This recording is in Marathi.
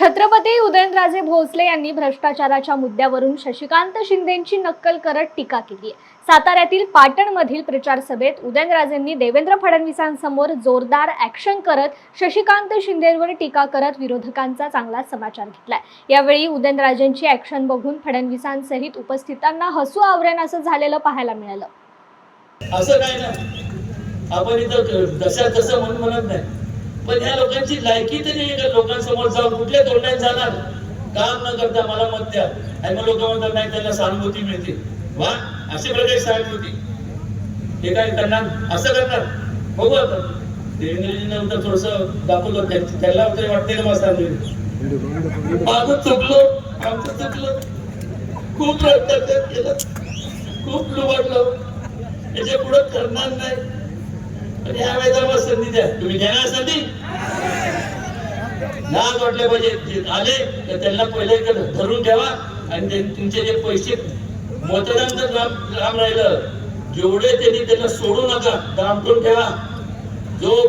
छत्रपती उदयनराजे भोसले यांनी भ्रष्टाचाराच्या मुद्द्यावरून शशिकांत शिंदेंची नक्कल करत टीका केली आहे। साताऱ्यातील पाटणमधील प्रचार सभेत उदयनराजेंनी देवेंद्र फडणवीसांसमोर जोरदार ॲक्शन करत शशिकांत शिंदेंवर टीका करत विरोधकांचा चांगला समाचार घेतलाय। यावेळी उदयनराजेंची ॲक्शन बघून फडणवीसांसहित उपस्थितांना हसू आवरेन असं झालेलं पाहायला मिळालं। असं काय ना, आपण इथं जशा तसं म्हणत नाही, पण ह्या लोकांची लायकी तरी आहे का लोकांसमोर जाऊन कुठल्या तोंडाने जाणार? काम न करता मला मत द्या आणि मग लोक म्हणतात नाही त्यांना सहानुभूती मिळते। वा, अशा प्रकारे सहानुभूती हे काय करणार? असं करणार? बघू आता देवेंद्रजी नंतर थोडस दाखवलं, त्याला तरी वाटते का मस्त माझं चुकलो, आमचं चुकलं, खूप भ्रष्टाचार केलं, खूप लुबाडलं, याच्या पुढे करणार नाही। पण या वेळेला संधी द्या, तुम्ही देणार संधी? लाज वाटले पाहिजे, जे आले तर त्यांना पहिले धरून ठेवा आणि तुमचे जे पैसे मतदान जर लांब राहिलं जेवढे त्यांनी त्यांना सोडू नका, दामटून ठेवा। जो